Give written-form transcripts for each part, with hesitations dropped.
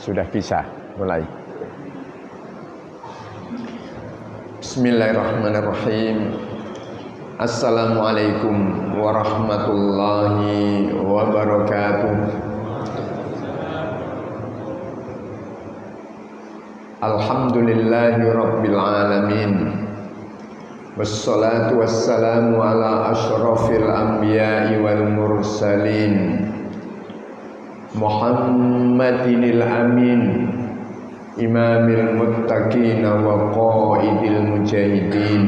Sudah bisa mulai. Bismillahirrahmanirrahim. Assalamualaikum warahmatullahi wabarakatuh. Alhamdulillahi rabbil alamin. Wassalatu wassalamu ala asyrafil anbiya'i wal mursalin Muhammadinil amin, imamil muttaqin wa qaidil mujahidin,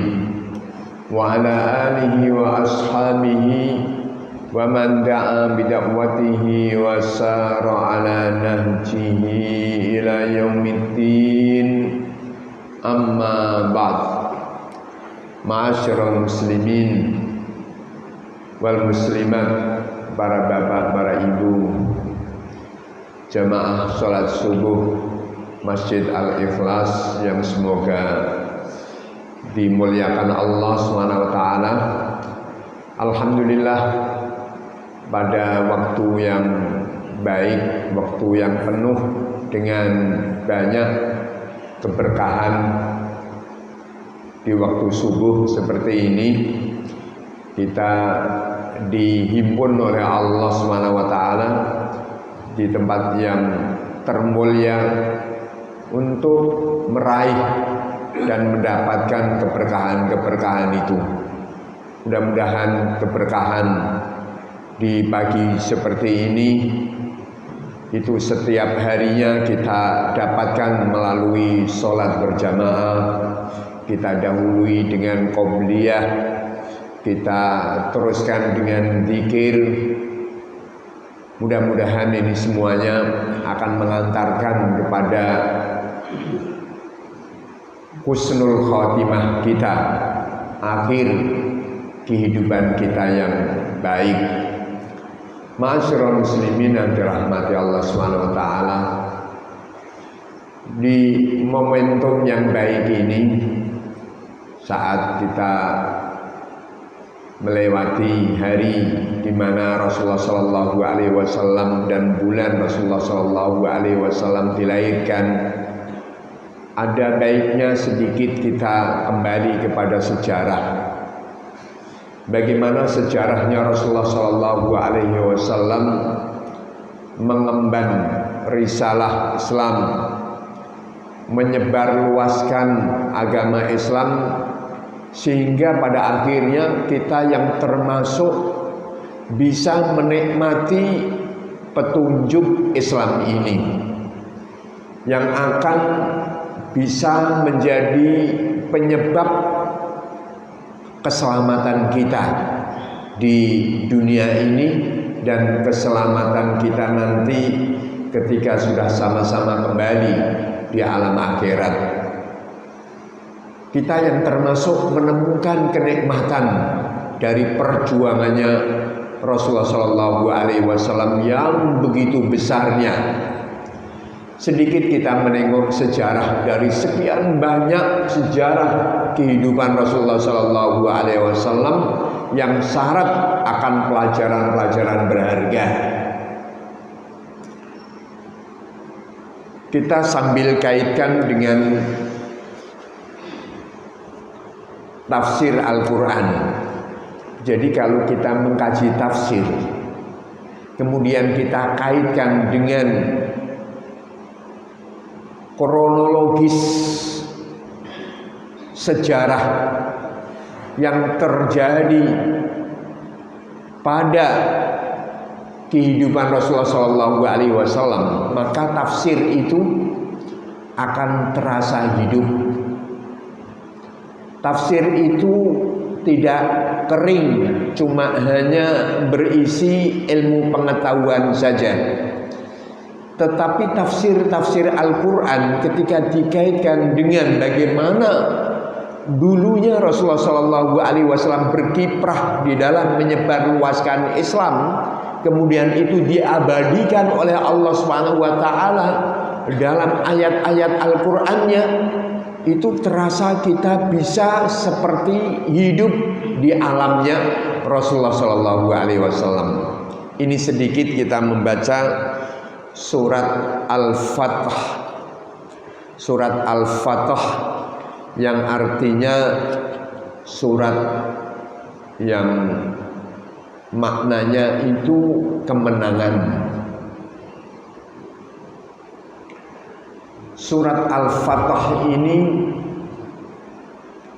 wa ala alihi wa ashabihi wa man da'a bidakwatihi wa sara ala nahjihi ila yaumiddin. Amma ba'd. Ma'asyiral muslimin wal muslimat, para bapak, para ibu, jamaah sholat subuh Masjid Al-Ikhlas yang semoga dimuliakan Allah SWT. Alhamdulillah, pada waktu yang baik, waktu yang penuh dengan banyak keberkahan di waktu subuh seperti ini, kita dihimpun oleh Allah SWT di tempat yang termulia untuk meraih dan mendapatkan keberkahan-keberkahan itu. Mudah-mudahan keberkahan di pagi seperti ini itu setiap harinya kita dapatkan melalui sholat berjamaah, kita dahului dengan qobliyah, kita teruskan dengan zikir. Mudah-mudahan ini semuanya akan mengantarkan kepada husnul khotimah kita, akhir kehidupan kita yang baik. Ma'asyiral muslimin yang dirahmati Allah SWT, di momentum yang baik ini, saat kita melewati hari di mana Rasulullah Shallallahu Alaihi Wasallam dan bulan Rasulullah Shallallahu Alaihi Wasallam dilahirkan, ada baiknya sedikit kita kembali kepada sejarah. Bagaimana sejarahnya Rasulullah Shallallahu Alaihi Wasallam mengemban risalah Islam, menyebarluaskan agama Islam, sehingga pada akhirnya kita yang termasuk bisa menikmati petunjuk Islam ini, yang akan bisa menjadi penyebab keselamatan kita di dunia ini dan keselamatan kita nanti ketika sudah sama-sama kembali di alam akhirat. Kita yang termasuk menemukan kenikmatan dari perjuangannya Rasulullah Shallallahu Alaihi Wasallam yang begitu besarnya. Sedikit kita menengok sejarah dari sekian banyak sejarah kehidupan Rasulullah Shallallahu Alaihi Wasallam yang syarat akan pelajaran-pelajaran berharga. Kita sambil kaitkan dengan tafsir Al-Quran. Jadi kalau kita mengkaji tafsir, kemudian kita kaitkan dengan kronologis sejarah yang terjadi pada kehidupan Rasulullah SAW, maka tafsir itu akan terasa hidup. Tafsir itu tidak kering, cuma hanya berisi ilmu pengetahuan saja. Tetapi tafsir Al-Quran ketika dikaitkan dengan bagaimana dulunya Rasulullah SAW berkiprah di dalam menyebarluaskan Islam, kemudian itu diabadikan oleh Allah SWT dalam ayat-ayat Al-Qurannya, itu terasa kita bisa seperti hidup di alamnya Rasulullah SAW. Ini sedikit kita membaca surat Al-Fath. Surat Al-Fath yang artinya surat yang maknanya itu kemenangan. Surat Al-Fath ini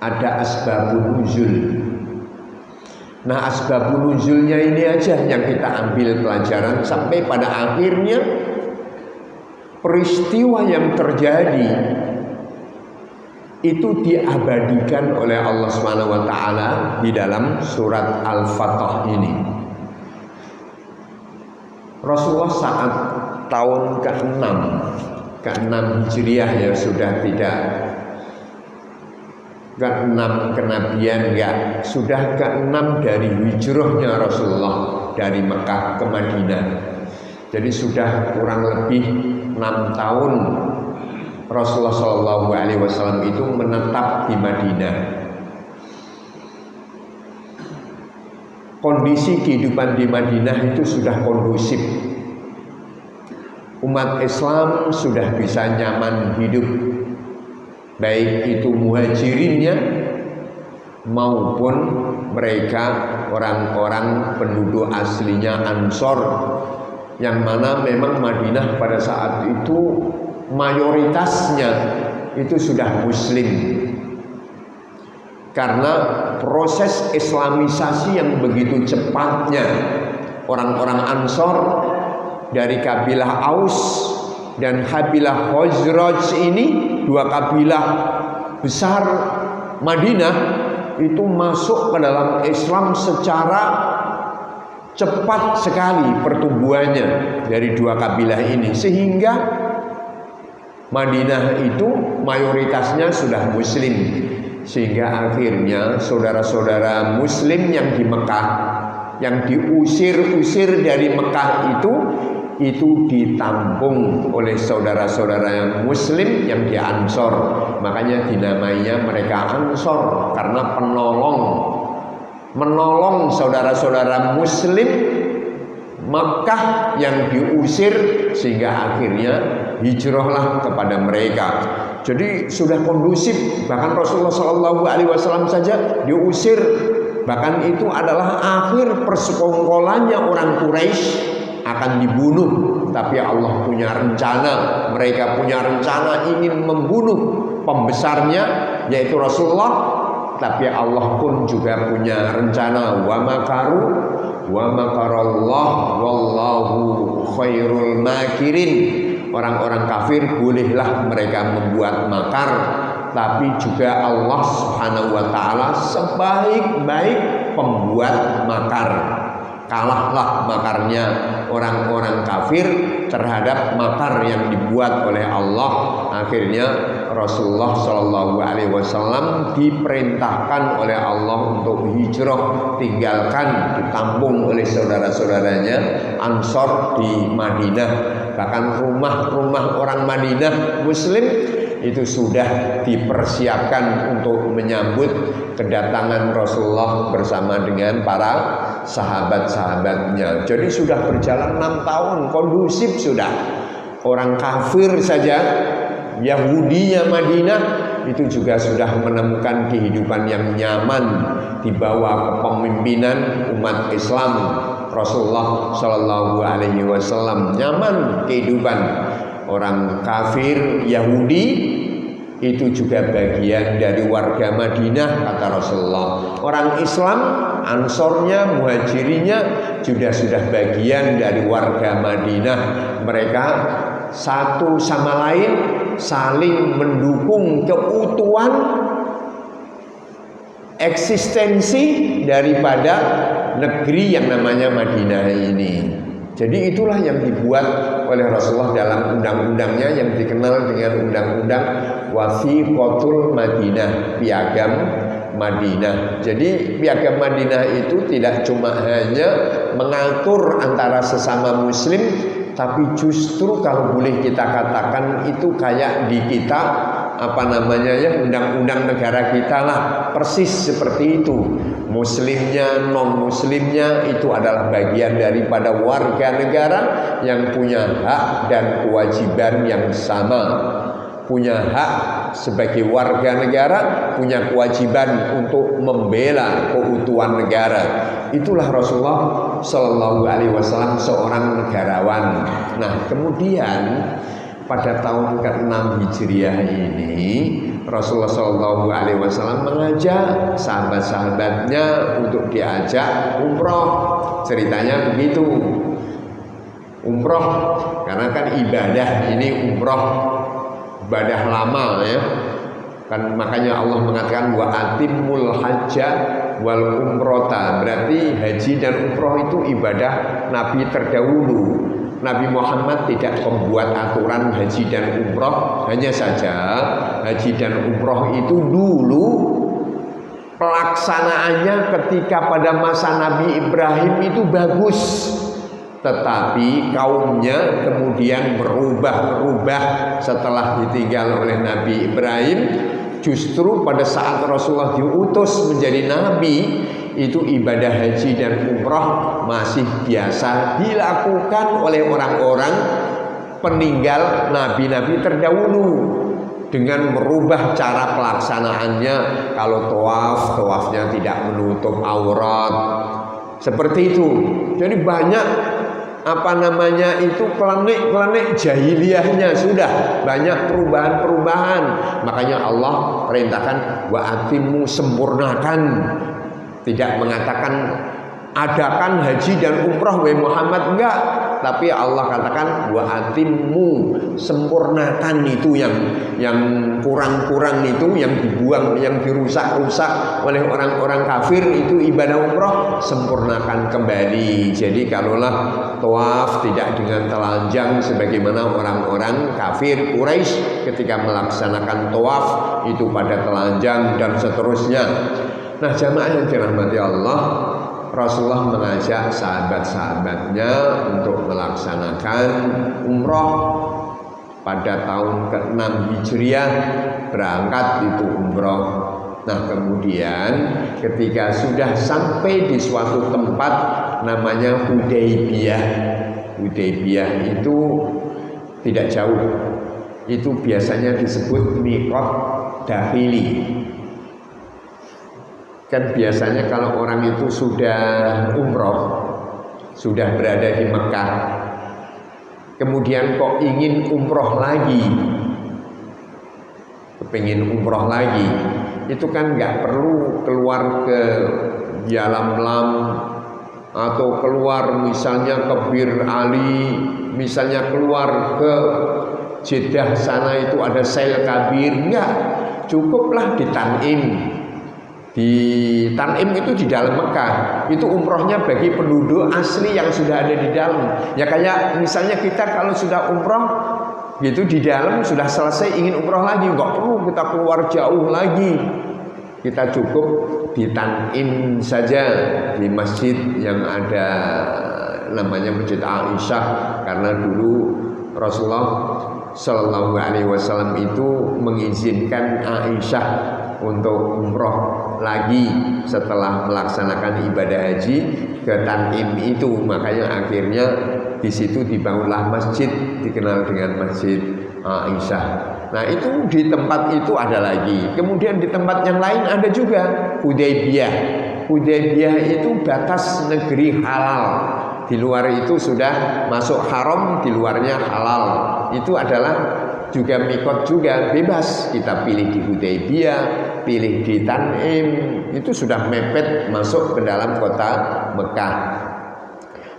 ada asbabun nuzul. Nah, asbabun nuzulnya ini aja yang kita ambil pelajaran sampai pada akhirnya peristiwa yang terjadi itu diabadikan oleh Allah Subhanahu wa taala di dalam surat Al-Fath ini. Rasulullah saat tahun ke-6 Hijriah ya, sudah tidak ke-6 kenabian ya, sudah ke-6 dari hijrahnya Rasulullah dari Mekah ke Madinah. Jadi sudah kurang lebih 6 tahun Rasulullah SAW itu menetap di Madinah. Kondisi kehidupan di Madinah itu sudah kondusif. Umat Islam sudah bisa nyaman hidup, baik itu muhajirinnya maupun mereka orang-orang penduduk aslinya Ansor, yang mana memang Madinah pada saat itu mayoritasnya itu sudah muslim. Karena proses islamisasi yang begitu cepatnya, orang-orang Ansor dari kabilah Aus dan kabilah Khazraj ini, dua kabilah besar Madinah, itu masuk ke dalam Islam secara cepat sekali pertumbuhannya dari dua kabilah ini, sehingga Madinah itu mayoritasnya sudah muslim. Sehingga akhirnya saudara-saudara muslim yang di Mekah, yang diusir-usir dari Mekah itu ditampung oleh saudara-saudara yang muslim yang di Ansor. Makanya dinamainya mereka Ansor, karena menolong saudara-saudara muslim Mekah yang diusir, sehingga akhirnya hijrahlah kepada mereka. Jadi sudah kondusif. Bahkan Rasulullah SAW saja diusir. Bahkan itu adalah akhir persekongkolannya orang Quraisy akan dibunuh. Tapi Allah punya rencana. Mereka punya rencana ingin membunuh pembesarnya, yaitu Rasulullah. Tapi Allah pun juga punya rencana. Wa makaru wa makarallah wallahu khairul makirin. Orang-orang kafir bolehlah mereka membuat makar, tapi juga Allah Subhanahu wa taala sebaik-baik pembuat makar. Kalahlah makarnya orang-orang kafir terhadap makar yang dibuat oleh Allah. Akhirnya Rasulullah SAW diperintahkan oleh Allah untuk hijrah, tinggalkan, ditampung oleh saudara-saudaranya Ansor di Madinah. Bahkan rumah-rumah orang Madinah muslim itu sudah dipersiapkan untuk menyambut kedatangan Rasulullah bersama dengan para sahabat-sahabatnya. Jadi sudah berjalan 6 tahun, kondusif sudah. Orang kafir saja, Yahudinya Madinah itu juga sudah menemukan kehidupan yang nyaman di bawah kepemimpinan umat Islam Rasulullah Shallallahu Alaihi Wasallam. Nyaman kehidupan. Orang kafir Yahudi itu juga bagian dari warga Madinah, kata Rasulullah. Orang Islam, Ansornya, Muhajirinya juga sudah bagian dari warga Madinah. Mereka satu sama lain saling mendukung keutuhan eksistensi daripada negeri yang namanya Madinah ini. Jadi itulah yang dibuat oleh Rasulullah dalam undang-undangnya yang dikenal dengan undang-undang Wathiqatul Madinah, piagam Madinah. Jadi piagam Madinah itu tidak cuma hanya mengatur antara sesama muslim, tapi justru kalau boleh kita katakan itu kayak di kita undang-undang negara kita lah, persis seperti itu. Muslimnya, non-muslimnya itu adalah bagian daripada warga negara yang punya hak dan kewajiban yang sama. Punya hak sebagai warga negara, punya kewajiban untuk membela keutuhan negara. Itulah Rasulullah Shallallahu Alaihi Wasallam, seorang negarawan. Nah, kemudian pada tahun ke-6 Hijriah ini Rasulullah Shallallahu Alaihi Wasallam mengajak sahabat-sahabatnya untuk diajak umroh. Ceritanya begitu, umroh karena kan ibadah ini umroh, ibadah lama ya kan, makanya Allah mengatakan wa atimul hajja wal umrota, berarti haji dan umroh itu ibadah Nabi terdahulu. Nabi Muhammad tidak membuat aturan haji dan umroh, hanya saja haji dan umroh itu dulu pelaksanaannya ketika pada masa Nabi Ibrahim itu bagus, tetapi kaumnya kemudian berubah setelah ditinggal oleh Nabi Ibrahim. Justru pada saat Rasulullah diutus menjadi nabi, itu ibadah haji dan umrah masih biasa dilakukan oleh orang-orang peninggal nabi-nabi terdahulu, dengan merubah cara pelaksanaannya. Kalau tawafnya tidak menutup aurat, seperti itu. Jadi banyak klenik jahiliyahnya, sudah banyak perubahan-perubahan. Makanya Allah perintahkan wa atimu, sempurnakan. Tidak mengatakan adakan haji dan umrah wahai Muhammad, enggak, tapi Allah katakan wa atimmu, sempurnakan itu yang kurang-kurang itu, yang dibuang, yang dirusak-rusak oleh orang-orang kafir itu ibadah umrah, sempurnakan kembali. Jadi kalaulah tawaf tidak dengan telanjang sebagaimana orang-orang kafir Quraisy ketika melaksanakan tawaf itu pada telanjang dan seterusnya. Nah, jamaah yang dirahmati Allah, Rasulullah mengajak sahabat-sahabatnya untuk melaksanakan umroh pada tahun ke-6 Hijriah, berangkat itu umroh. Nah, kemudian ketika sudah sampai di suatu tempat namanya Hudaybiyah. Hudaybiyah itu tidak jauh, itu biasanya disebut miqat dahili. Kan biasanya kalau orang itu sudah umroh, sudah berada di Mekah, kemudian kok ingin umroh lagi, kepingin umroh lagi, itu kan nggak perlu keluar ke Yalamlam atau keluar misalnya ke Bir Ali, misalnya keluar ke Jeddah sana itu ada Sail Kabir, enggak, cukuplah di Tan'im. Di Tan'im itu di dalam Mekah, itu umrohnya bagi penduduk asli yang sudah ada di dalam. Ya kayak misalnya kita kalau sudah umroh gitu di dalam, sudah selesai ingin umroh lagi, nggak perlu kita keluar jauh lagi, kita cukup di Tan'im saja, di masjid yang ada namanya Masjid Aisyah. Karena dulu Rasulullah Shallallahu Alaihi Wasallam itu mengizinkan Aisyah untuk umroh lagi setelah melaksanakan ibadah haji ke Tan'im itu. Makanya akhirnya di situ dibangunlah masjid dikenal dengan Masjid Aisyah. Nah, itu di tempat itu ada lagi. Kemudian di tempat yang lain ada juga Hudaybiyah. Hudaybiyah itu batas negeri halal. Di luar itu sudah masuk haram, di luarnya halal. Itu adalah juga mikot juga, bebas kita pilih di Hudaybiyah, pilih di Tan'im, itu sudah mepet masuk ke dalam kota Mekah.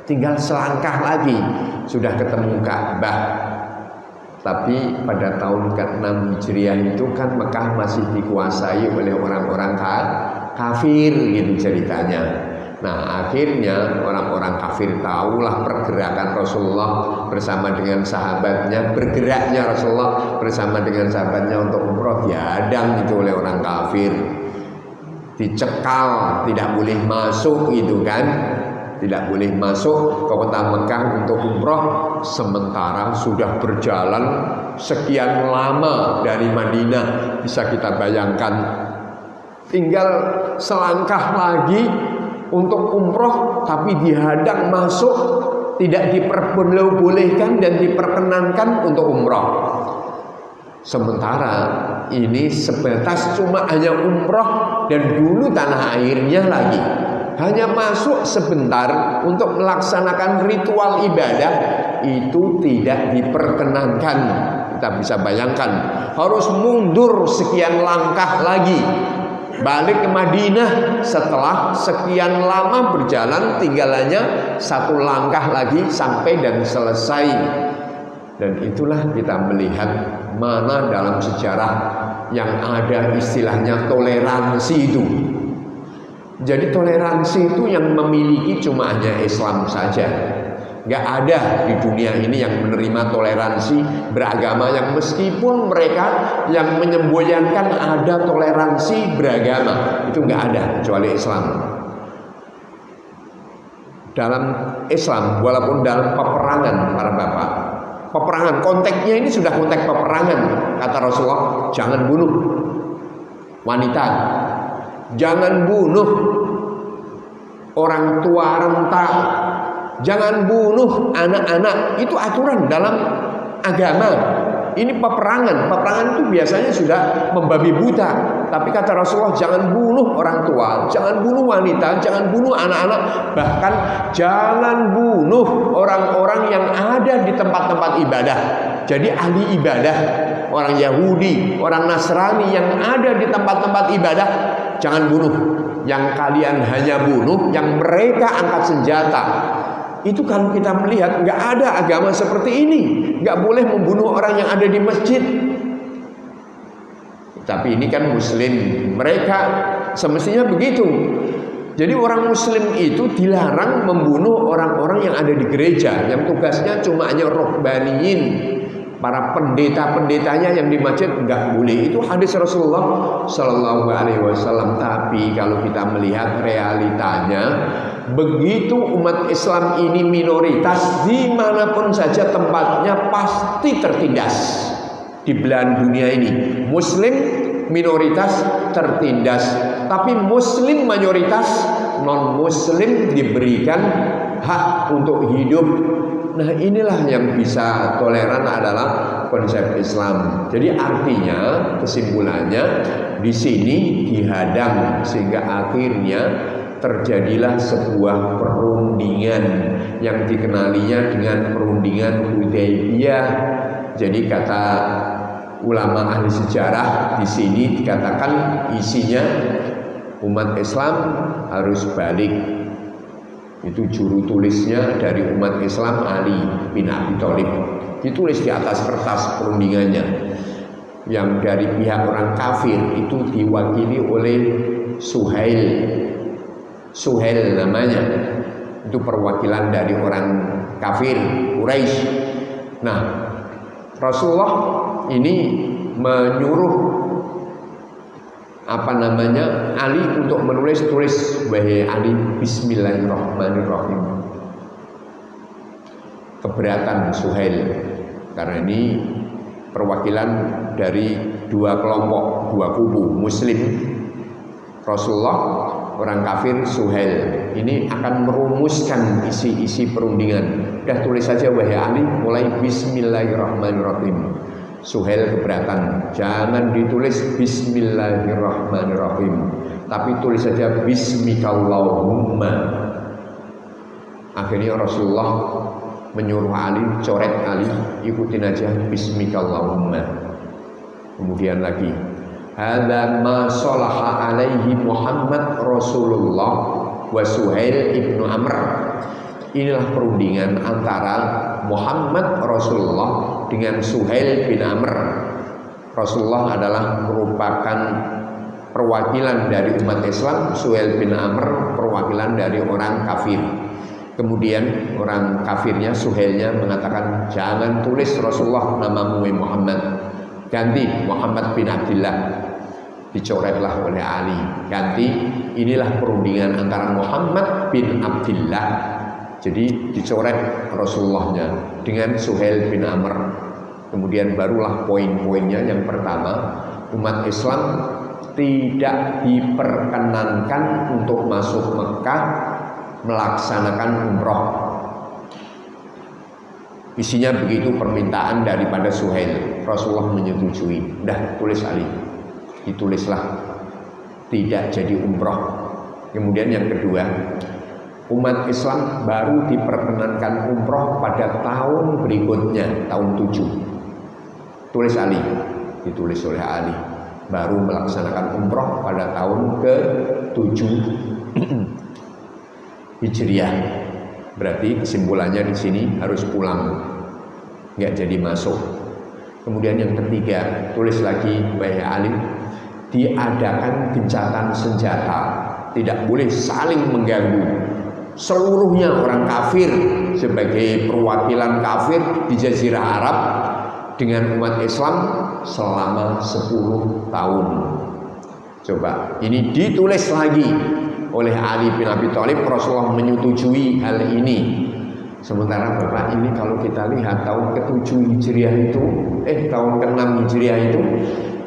Tinggal selangkah lagi sudah ketemu Ka'bah. Tapi pada tahun ke-6 Hijriah itu kan Mekah masih dikuasai oleh orang-orang kafir gitu ceritanya. Nah, akhirnya orang-orang kafir tahulah pergerakan Rasulullah bersama dengan sahabatnya, bergeraknya Rasulullah bersama dengan sahabatnya untuk umroh, dihadang itu oleh orang kafir, dicekal, tidak boleh masuk gitu kan. tidak boleh masuk ke kota Mekah untuk umroh, sementara sudah berjalan sekian lama dari Madinah. Bisa kita bayangkan, tinggal selangkah lagi untuk umroh, tapi dihadang masuk, tidak diperbolehkan dan diperkenankan untuk umroh. Sementara ini sebatas cuma hanya umroh, dan dulu tanah airnya lagi hanya masuk sebentar untuk melaksanakan ritual ibadah, itu tidak diperkenankan. Kita bisa bayangkan, harus mundur sekian langkah lagi, balik ke Madinah setelah sekian lama berjalan, tinggal hanya satu langkah lagi sampai dan selesai. Dan itulah kita melihat mana dalam sejarah yang ada istilahnya toleransi itu. Jadi toleransi itu yang memiliki cuma hanya Islam saja. Gak ada di dunia ini yang menerima toleransi beragama, yang meskipun mereka yang menyemboyankan ada toleransi beragama, itu gak ada kecuali Islam. Dalam Islam, walaupun dalam peperangan para bapak, peperangan konteksnya ini sudah konteks peperangan, kata Rasulullah, jangan bunuh wanita, jangan bunuh orang tua renta, jangan bunuh anak-anak. Itu aturan dalam agama. Ini peperangan. Peperangan itu biasanya sudah membabi buta. Tapi kata Rasulullah, jangan bunuh orang tua, jangan bunuh wanita, jangan bunuh anak-anak, bahkan jangan bunuh orang-orang yang ada di tempat-tempat ibadah. Jadi ahli ibadah, orang Yahudi, orang Nasrani yang ada di tempat-tempat ibadah, jangan bunuh. Yang kalian hanya bunuh yang mereka angkat senjata. Itu kalau kita melihat, nggak ada agama seperti ini. Nggak boleh membunuh orang yang ada di masjid. Tapi ini kan muslim, mereka semestinya begitu. Jadi orang muslim itu dilarang membunuh orang-orang yang ada di gereja, yang tugasnya cuma hanya rohbaniyin, para pendeta-pendetanya yang di masjid nggak boleh. Itu hadis Rasulullah Shallallahu Alaihi Wasallam. Tapi kalau kita melihat realitanya, begitu umat Islam ini minoritas, dimanapun saja tempatnya pasti tertindas. Di belahan dunia ini Muslim minoritas tertindas, tapi Muslim mayoritas, non Muslim diberikan hak untuk hidup. Nah inilah yang bisa toleran adalah konsep Islam. Jadi artinya, kesimpulannya di sini dihadang sehingga akhirnya terjadilah sebuah perundingan yang dikenalinya dengan perundingan Hudaybiyah. Jadi kata ulama ahli sejarah, di sini dikatakan isinya umat Islam harus balik. Itu juru tulisnya dari umat Islam, Ali bin Abi Thalib. Ditulis di atas kertas perundingannya. Yang dari pihak orang kafir itu diwakili oleh Suhail. Suhail namanya. Itu perwakilan dari orang kafir Quraisy. Nah, Rasulullah ini menyuruh Ali untuk tulis wahai Ali, Bismillahirrahmanirrahim. Keberatan Suhail karena ini perwakilan dari dua kelompok, dua kubu Muslim. Rasulullah, orang kafir, Suhail ini akan merumuskan isi-isi perundingan. Udah tulis saja wahai Ali, mulai Bismillahirrahmanirrahim. Suhail keberatan, jangan ditulis Bismillahirrahmanirrahim, tapi tulis saja Bismikallahumma. Akhirnya Rasulullah menyuruh Ali, coret Ali, ikutin aja Bismikallahumma. Kemudian lagi, hadza ma salaha alaihi Muhammad Rasulullah wa Suhail ibnu Amr. Inilah perundingan antara Muhammad Rasulullah dengan Suhail bin Amr. Rasulullah adalah merupakan perwakilan dari umat Islam, Suhail bin Amr perwakilan dari orang kafir. Kemudian orang kafirnya, Suhailnya mengatakan, jangan tulis Rasulullah namamu Muhammad, ganti Muhammad bin Abdullah. dicoretlah oleh Ali, ganti inilah perundingan antara Muhammad bin Abdullah, jadi dicoret Rasulullahnya dengan Suhail bin Amr. Kemudian barulah poin-poinnya. Yang pertama, umat Islam tidak diperkenankan untuk masuk Mekah melaksanakan umroh. Isinya begitu permintaan daripada Suhail. Rasulullah menyetujui. Udah, tulis Ali, ditulislah tidak jadi umroh. Kemudian yang kedua, umat Islam baru diperkenankan umroh pada tahun berikutnya, tahun 7. Tulis Ali, ditulis oleh Ali, baru melaksanakan umroh pada tahun ke-7 Hijriah. Berarti kesimpulannya di sini harus pulang, nggak jadi masuk. Kemudian yang ketiga, tulis lagi, wahai Ali, diadakan gencatan senjata, tidak boleh saling mengganggu. Seluruhnya orang kafir sebagai perwakilan kafir di Jazirah Arab dengan umat Islam selama 10 tahun. Coba, ini ditulis lagi oleh Ali bin Abi Thalib. Rasulullah menyetujui hal ini. Sementara Bapak, ini kalau kita lihat tahun ke-7 Hijriah itu, tahun ke-6 Hijriah itu,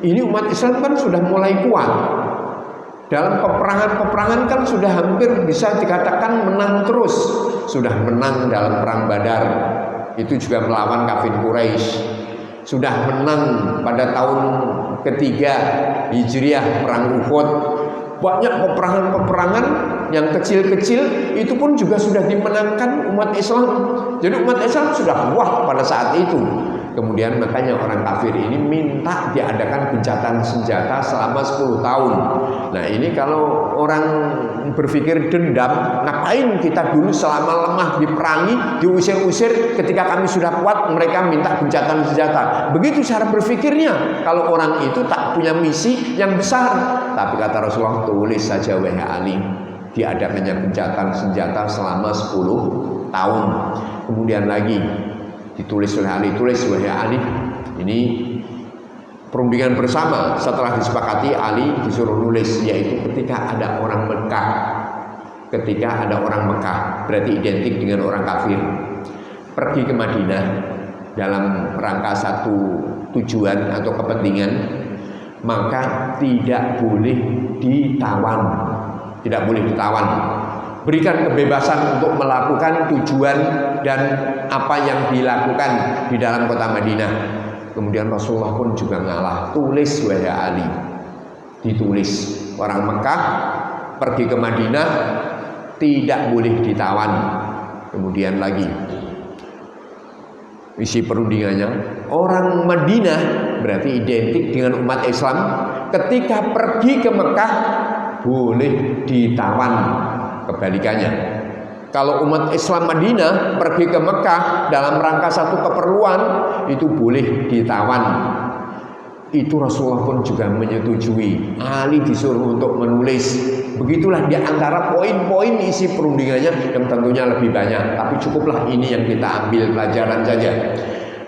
ini umat Islam kan sudah mulai kuat. Dalam peperangan-peperangan kan sudah hampir bisa dikatakan menang terus. Sudah menang dalam perang Badar, itu juga melawan kafir Quraisy. Sudah menang pada tahun ke-3 Hijriah, perang Uhud. Banyak peperangan-peperangan yang kecil-kecil itu pun juga sudah dimenangkan umat Islam. Jadi umat Islam sudah kuat pada saat itu. Kemudian makanya orang kafir ini minta diadakan gencatan senjata selama 10 tahun. Nah ini kalau orang berpikir dendam, ngapain kita dulu selama lemah diperangi, diusir-usir, ketika kami sudah kuat mereka minta gencatan senjata. Begitu cara berpikirnya kalau orang itu tak punya misi yang besar. Tapi kata Rasulullah, tulis saja wahai Ali, diadakannya gencatan senjata selama 10 tahun. Kemudian lagi ditulis oleh Ali, tulis wahai Ali, ini perundingan bersama. Setelah disepakati, Ali disuruh nulis, yaitu ketika ada orang Mekah. Ketika ada orang Mekah, berarti identik dengan orang kafir, pergi ke Madinah dalam rangka satu tujuan atau kepentingan, maka tidak boleh ditawan. Tidak boleh ditawan. Berikan kebebasan untuk melakukan tujuan dan apa yang dilakukan di dalam kota Madinah. Kemudian Rasulullah pun juga ngalah, tulis wahai Ali, ditulis orang Mekah pergi ke Madinah tidak boleh ditawan. Kemudian lagi isi perundingannya, orang Madinah berarti identik dengan umat Islam, ketika pergi ke Mekah boleh ditawan. Kebalikannya, kalau umat Islam Madinah pergi ke Mekah dalam rangka satu keperluan, itu boleh ditawan. Itu Rasulullah pun juga menyetujui. Ali disuruh untuk menulis. Begitulah di antara poin-poin isi perundingannya yang tentunya lebih banyak, tapi cukuplah ini yang kita ambil pelajaran saja.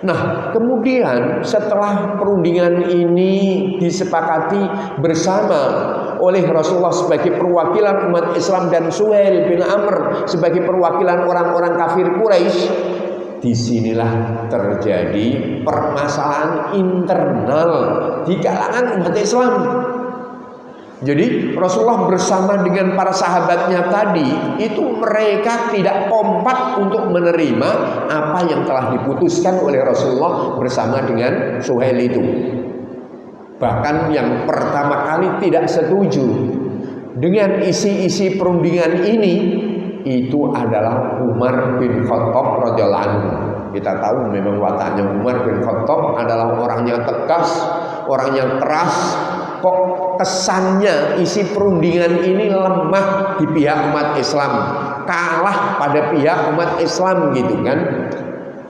Nah, kemudian setelah perundingan ini disepakati bersama oleh Rasulullah sebagai perwakilan umat Islam dan Suhail bin Amr sebagai perwakilan orang-orang kafir Quraisy, disinilah terjadi permasalahan internal di kalangan umat Islam. Jadi Rasulullah bersama dengan para sahabatnya tadi itu mereka tidak kompak untuk menerima apa yang telah diputuskan oleh Rasulullah bersama dengan Suhail itu. Bahkan yang pertama kali tidak setuju dengan isi-isi perundingan ini itu adalah Umar bin Khattab radhiyallahu anhu. Kita tahu memang wataknya Umar bin Khattab adalah orang yang tegas, orang yang keras. Kok kesannya isi perundingan ini lemah di pihak umat Islam, kalah pada pihak umat Islam gitu kan,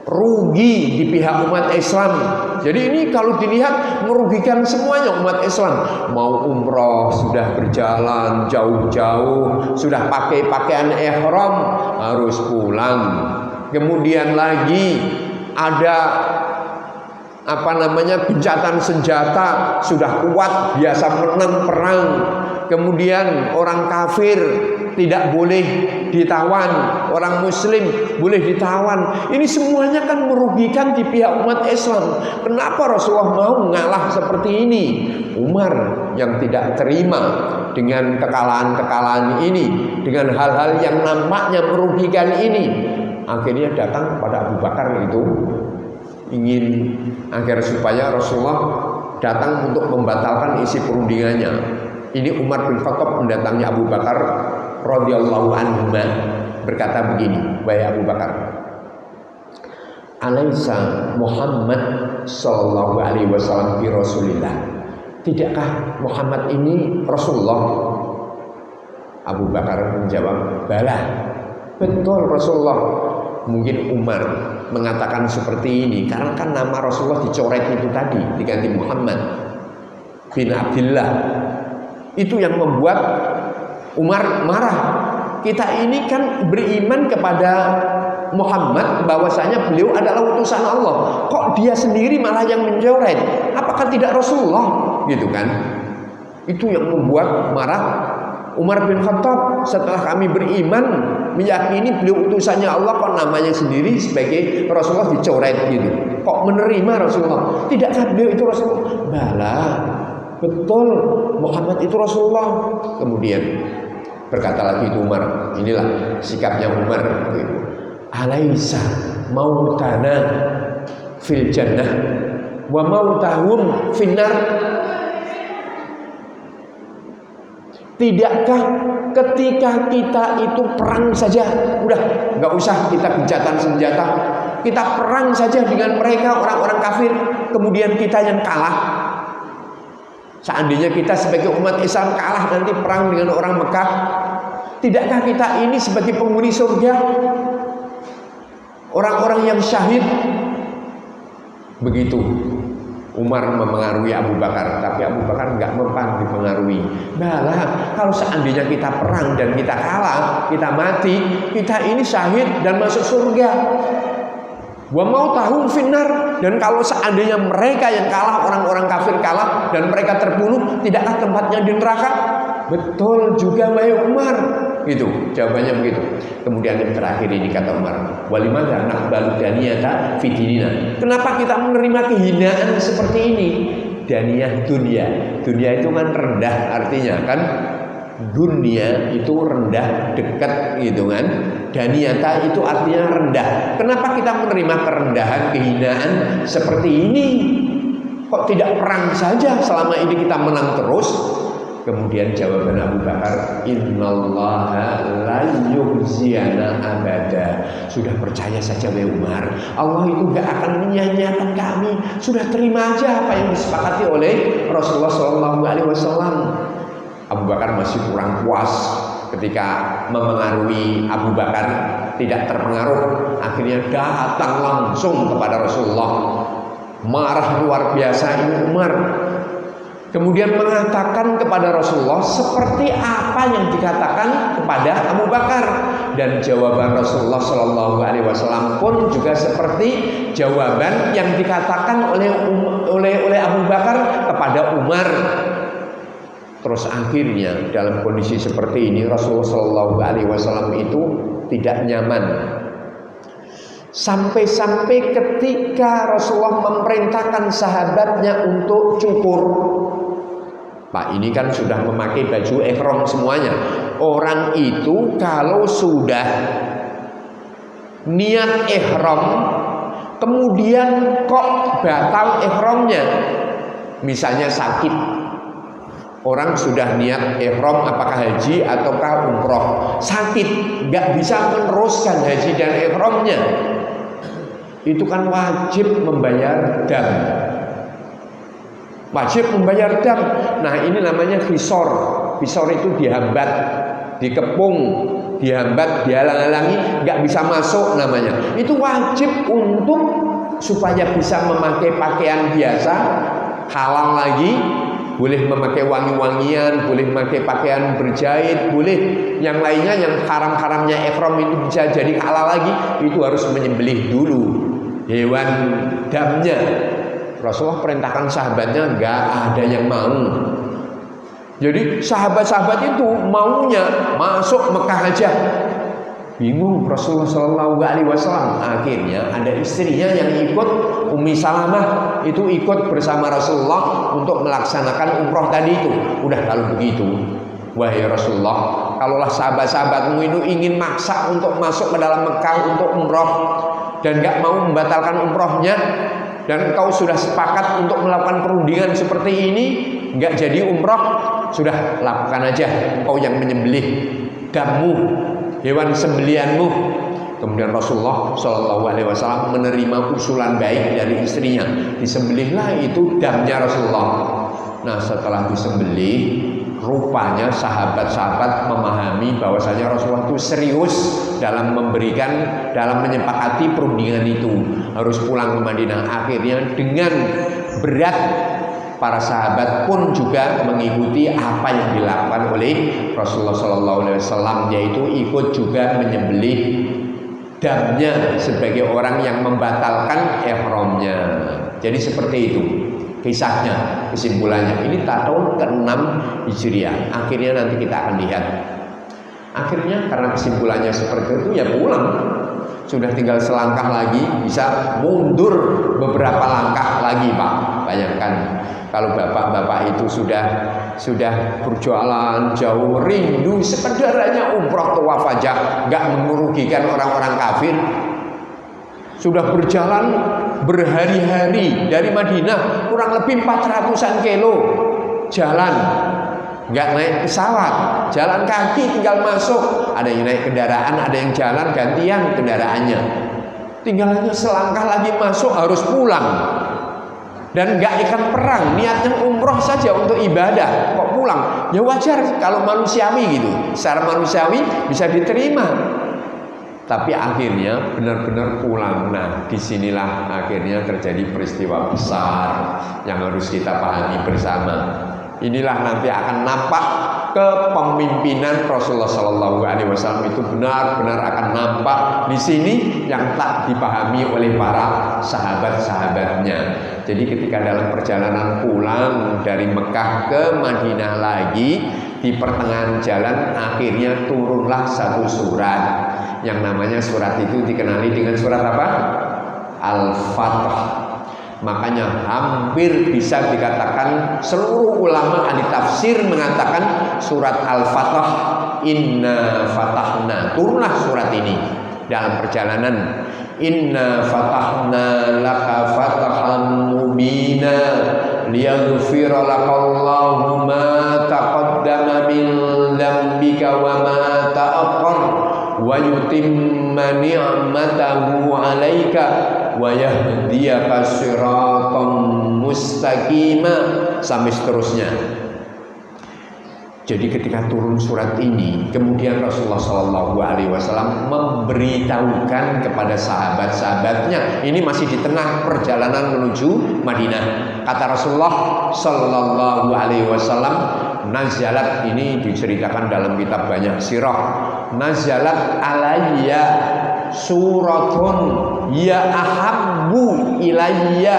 rugi di pihak umat Islam. Jadi ini kalau dilihat merugikan semuanya umat Islam. Mau umroh sudah berjalan jauh-jauh, sudah pakai pakaian ihram harus pulang. Kemudian lagi ada gencatan senjata, sudah kuat, biasa menang perang. Kemudian orang kafir tidak boleh ditawan, orang muslim boleh ditawan. Ini semuanya kan merugikan di pihak umat Islam. Kenapa Rasulullah mau ngalah seperti ini? Umar yang tidak terima dengan kekalahan-kekalahan ini, dengan hal-hal yang nampaknya merugikan ini, akhirnya datang kepada Abu Bakar itu, ingin agar supaya Rasulullah datang untuk membatalkan isi perundingannya. Ini Umar bin Khattab mendatangi Abu Bakar radhiyallahu anhu, berkata begini, wahai Abu Bakar, alaisa Muhammad sallallahu alaihi wasallam bi Rasulillah, tidakkah Muhammad ini Rasulullah? Abu Bakar menjawab, bala, betul Rasulullah. Mungkin Umar mengatakan seperti ini karena kan nama Rasulullah dicoret itu tadi, diganti Muhammad bin Abdullah. Itu yang membuat Umar marah. Kita ini kan beriman kepada Muhammad, bahwasanya beliau adalah utusan Allah. Kok dia sendiri malah yang mencoret? Apakah tidak Rasulullah? Gitu kan? Itu yang membuat marah Umar bin Khattab. Setelah kami beriman, meyakini beliau utusannya Allah, kok namanya sendiri sebagai Rasulullah dicoret gitu. Kok menerima Rasulullah? Tidakkah beliau itu Rasulullah? Bala, betul Muhammad itu Rasulullah. Kemudian berkata lagi itu Umar, inilah sikapnya Umar gitu. Alaisa mautana fil jannah wa mautahum finnar. Tidakkah ketika kita itu perang saja, udah nggak usah kita gencatan senjata, kita perang saja dengan mereka orang-orang kafir, kemudian kita yang kalah. Seandainya kita sebagai umat Islam kalah nanti perang dengan orang Mekah, tidakkah kita ini sebagai penghuni surga, orang-orang yang syahid? Begitu Umar memengaruhi Abu Bakar, tapi Abu Bakar nggak mempan dipengaruhi. Balah, kalau seandainya kita perang dan kita kalah, kita mati, kita ini syahid dan masuk surga. Wa mau tahun finnar, dan kalau seandainya mereka yang kalah, orang-orang kafir kalah dan mereka terbunuh, tidakkah tempatnya di neraka? Betul juga wahai Umar. Gitu, jawabannya begitu. Kemudian yang terakhir ini kata Umar, walimana naqbalu daniyata fi dinina. Kenapa kita menerima kehinaan seperti ini? Daniyah dunia. Dunia itu kan rendah artinya kan. Dunia itu rendah, dekat gitu kan. Daniyata itu artinya rendah. Kenapa kita menerima kerendahan, kehinaan seperti ini? Kok tidak perang saja selama ini kita menang terus? Kemudian jawaban Abu Bakar, innallaha la yukhziyana abada. Sudah percaya saja wahai Umar, Allah itu gak akan menyia-nyiakan kami. Sudah terima aja apa yang disepakati oleh Rasulullah SAW. Abu Bakar masih kurang puas ketika memengaruhi Abu Bakar, tidak terpengaruh. Akhirnya datang langsung kepada Rasulullah, marah luar biasa ini Umar. Kemudian mengatakan kepada Rasulullah seperti apa yang dikatakan kepada Abu Bakar, dan jawaban Rasulullah SAW pun juga seperti jawaban yang dikatakan oleh Abu Bakar kepada Umar. Terus akhirnya dalam kondisi seperti ini Rasulullah SAW itu tidak nyaman. Sampai-sampai ketika Rasulullah memerintahkan sahabatnya untuk cukur. Pak, ini kan sudah memakai baju ihram semuanya. Orang itu kalau sudah niat ihram, kemudian kok batal ihramnya, misalnya sakit. Orang sudah niat ihram, apakah haji ataukah umroh, sakit, nggak bisa meneruskan haji dan ihramnya, itu kan wajib membayar dam. Wajib membayar dam. Nah ini namanya qisor. Qisor itu dihambat, dikepung, dihambat, dihalang-halangi, nggak bisa masuk namanya. Itu wajib untuk supaya bisa memakai pakaian biasa, halal lagi, boleh memakai wangi-wangian, boleh memakai pakaian berjahit, boleh yang lainnya yang haram-haramnya ihram itu bisa jadi halal lagi, itu harus menyembelih dulu hewan damnya. Rasulullah perintahkan sahabatnya, nggak ada yang mau. Jadi sahabat-sahabat itu maunya masuk Mekah aja. Bingung Rasulullah Shallallahu Alaihi Wasallam. Akhirnya ada istrinya yang ikut, Ummi Salamah itu ikut bersama Rasulullah untuk melaksanakan umroh tadi itu. Udah kalau begitu, wahai Rasulullah, kalaulah sahabat-sahabatmu itu ingin maksa untuk masuk ke dalam Mekah untuk umroh dan nggak mau membatalkan umrohnya, dan engkau sudah sepakat untuk melakukan perundingan seperti ini, nggak jadi umroh, sudah lakukan aja engkau yang menyembelih dammu, hewan sembelianmu. Kemudian Rasulullah Shallallahu Alaihi Wasallam menerima usulan baik dari istrinya, disembelihlah itu damnya Rasulullah. Nah setelah disembelih, rupanya sahabat-sahabat memahami bahwasanya Rasulullah itu serius dalam menyepakati perundingan itu, harus pulang ke Madinah. Akhirnya dengan berat para sahabat pun juga mengikuti apa yang dilakukan oleh Rasulullah SAW, yaitu ikut juga menyembelih damnya sebagai orang yang membatalkan ihramnya. Jadi seperti itu kisahnya, kesimpulannya. Ini tahun ke-6 Hijriah. Akhirnya nanti kita akan lihat. Akhirnya karena kesimpulannya seperti itu, ya pulang. Sudah tinggal selangkah lagi, bisa mundur beberapa langkah lagi, Pak. Bayangkan kalau bapak-bapak itu sudah berjualan jauh, rindu sekedar hanya umroh tawaf aja, nggak merugikan orang-orang kafir. Sudah berjalan berhari-hari dari Madinah, kurang lebih 400-an kilo jalan, nggak naik pesawat, jalan kaki tinggal masuk. Ada yang naik kendaraan, ada yang jalan gantian kendaraannya. Tinggal hanya selangkah lagi masuk, harus pulang. Dan nggak ikan perang, niatnya umroh saja untuk ibadah, kok pulang? Ya wajar kalau manusiawi gitu, secara manusiawi bisa diterima. Tapi akhirnya benar-benar pulang. Nah, disinilah akhirnya terjadi peristiwa besar yang harus kita pahami bersama. Inilah nanti akan nampak kepemimpinan Rasulullah Shallallahu Alaihi Wasallam itu benar-benar akan nampak di sini yang tak dipahami oleh para sahabat-sahabatnya. Jadi ketika dalam perjalanan pulang dari Mekah ke Madinah lagi, di pertengahan jalan akhirnya turunlah satu surat. Yang namanya surat itu dikenali dengan surat apa? Al-Fatah. Makanya hampir bisa dikatakan seluruh ulama ahli tafsir mengatakan surat Al-Fatah, inna fatahna, turunlah surat ini dalam perjalanan. Inna fatahna laka fatahan mubina liyaghfira lakallahu ma taqaddama min dzambika wa ma ta'akhkhar wa yutimma ni'matahu 'alaika wa yahdiyaka siratan mustaqima, sampai seterusnya. Jadi ketika turun surat ini, kemudian Rasulullah Shallallahu Alaihi Wasallam memberitahukan kepada sahabat-sahabatnya, ini masih di tengah perjalanan menuju Madinah. Kata Rasulullah Shallallahu Alaihi Wasallam, nazalat, ini diceritakan dalam kitab banyak sirah, nazalat alayya suratun ya ahabbu ilayya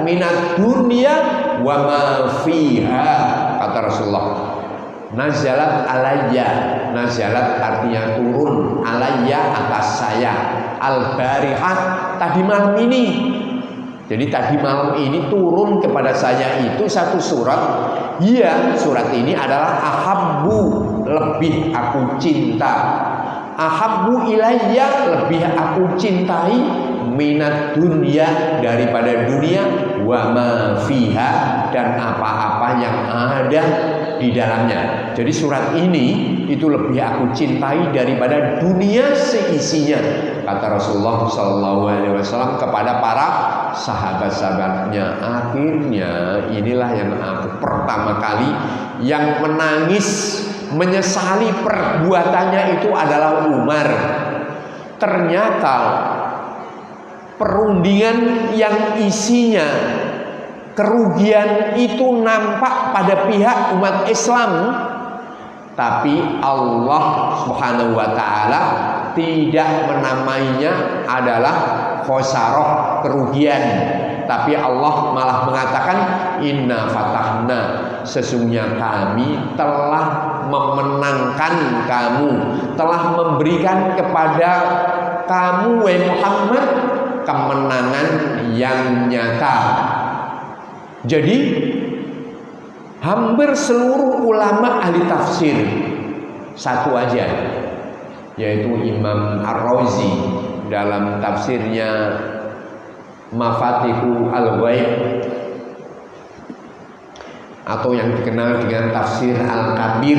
minad dunya wa ma fiha. Kata Rasulullah, nazalat alayya, nazalat artinya turun, alayya atas saya, al-barihat tadi malam ini. Jadi tadi malam ini turun kepada saya itu satu surat. Ya, surat ini adalah ahabbu, lebih aku cinta. Ahabbu ilayya, lebih aku cintai, minat dunia, daripada dunia, wa ma fiha, dan apa-apa yang ada di dalamnya. Jadi surat ini itu lebih aku cintai daripada dunia seisinya, kata Rasulullah Shallallahu Alaihi Wasallam kepada para sahabat-sahabatnya. Akhirnya inilah yang aku pertama kali yang menangis menyesali perbuatannya itu adalah Umar. Ternyata perundingan yang isinya kerugian itu nampak pada pihak umat Islam, tapi Allah Subhanahu wa taala tidak menamainya adalah khosarah, kerugian, tapi Allah malah mengatakan inna fatahna, sesungguhnya kami telah memenangkan kamu, telah memberikan kepada kamu wahai Muhammad kemenangan yang nyata. Jadi hampir seluruh ulama ahli tafsir, satu aja, yaitu Imam Ar-Razi dalam tafsirnya Mafatihu Al-Ghaib atau yang dikenal dengan tafsir Al-Kabir,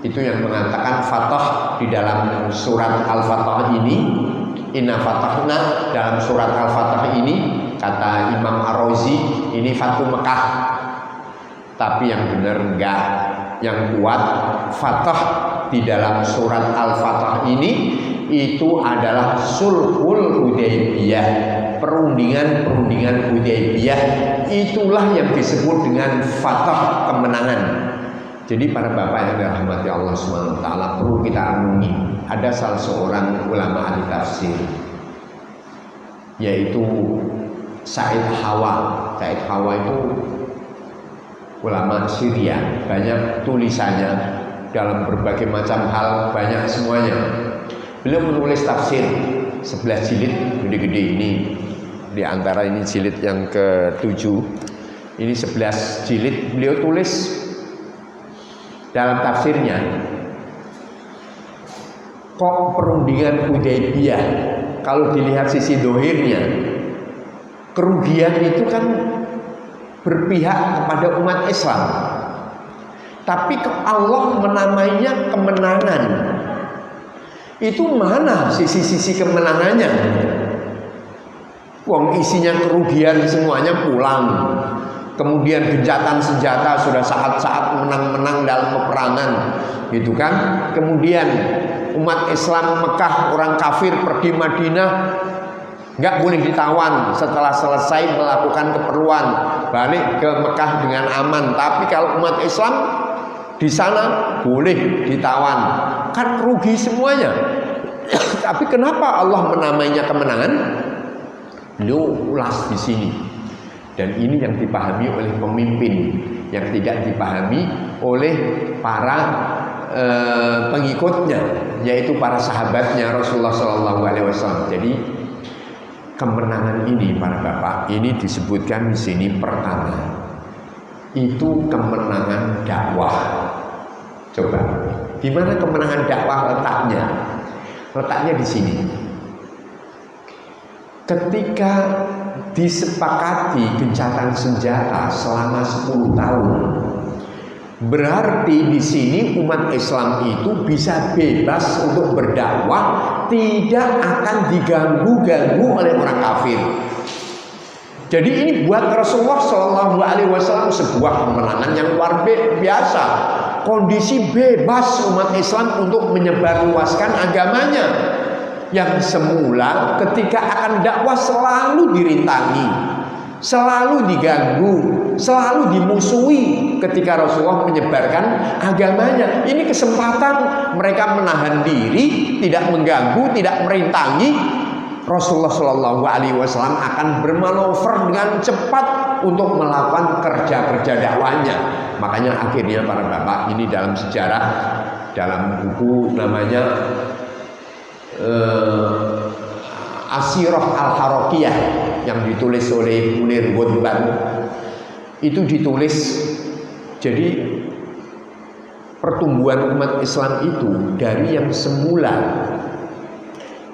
itu yang mengatakan Fatah di dalam surat Al-Fatah ini, inna fatahna dalam surat Al-Fatah ini, kata Imam Ar-Razi, ini Fathu Mekah. Tapi yang benar enggak, yang kuat Fatah di dalam surat Al-Fatah ini itu adalah Sulhul Hudaybiyah, perundingan Hudaybiyah. Itulah yang disebut dengan Fatah, kemenangan. Jadi para bapak yang dirahmati Allah SWT, perlu kita renungi. Ada salah seorang ulama ahli tafsir, yaitu Said Hawa. Said Hawa itu ulama Syria, banyak tulisannya dalam berbagai macam hal, banyak semuanya. Beliau menulis tafsir 11 jilid gede-gede ini. Di antara ini jilid yang ke-7. Ini 11 jilid beliau tulis dalam tafsirnya. Kok perundingan Hudaybiyah kalau dilihat sisi dohirnya, kerugian itu kan berpihak kepada umat Islam. Tapi Allah menamainya kemenangan. Itu mana sisi-sisi kemenangannya? Wong isinya kerugian semuanya pulang. Kemudian gencatan senjata sudah saat-saat menang-menang dalam peperangan, gitu kan? Kemudian umat Islam Mekah, orang kafir pergi Madinah, nggak boleh ditawan. Setelah selesai melakukan keperluan, balik ke Mekah dengan aman. Tapi kalau umat Islam di sana boleh ditawan, kan rugi semuanya. Tapi kenapa Allah menamainya kemenangan? Beliau ulas di sini. Dan ini yang dipahami oleh pemimpin, yang tidak dipahami oleh para pengikutnya, yaitu para sahabatnya Rasulullah SAW. Jadi kemenangan ini para bapak, ini disebutkan di sini pertama, itu kemenangan dakwah. Coba, di mana kemenangan dakwah letaknya? Letaknya di sini. Ketika disepakati gencatan senjata selama 10 tahun, berarti di sini umat Islam itu bisa bebas untuk berdakwah, tidak akan diganggu-ganggu oleh orang kafir. Jadi ini buat Rasulullah SAW sebuah kemenangan yang luar biasa. Kondisi bebas umat Islam untuk menyebarluaskan agamanya, yang semula ketika akan dakwah selalu dirintangi, selalu diganggu, selalu dimusuhi ketika Rasulullah menyebarkan agamanya. Ini kesempatan mereka menahan diri, tidak mengganggu, tidak merintangi. Rasulullah SAW akan bermanuver dengan cepat untuk melakukan kerja-kerja dakwahnya. Makanya akhirnya para bapak, ini dalam sejarah, dalam buku namanya Asirah Al-Harakiyah yang ditulis oleh Munir Ghutban, itu ditulis. Jadi pertumbuhan umat Islam itu dari yang semula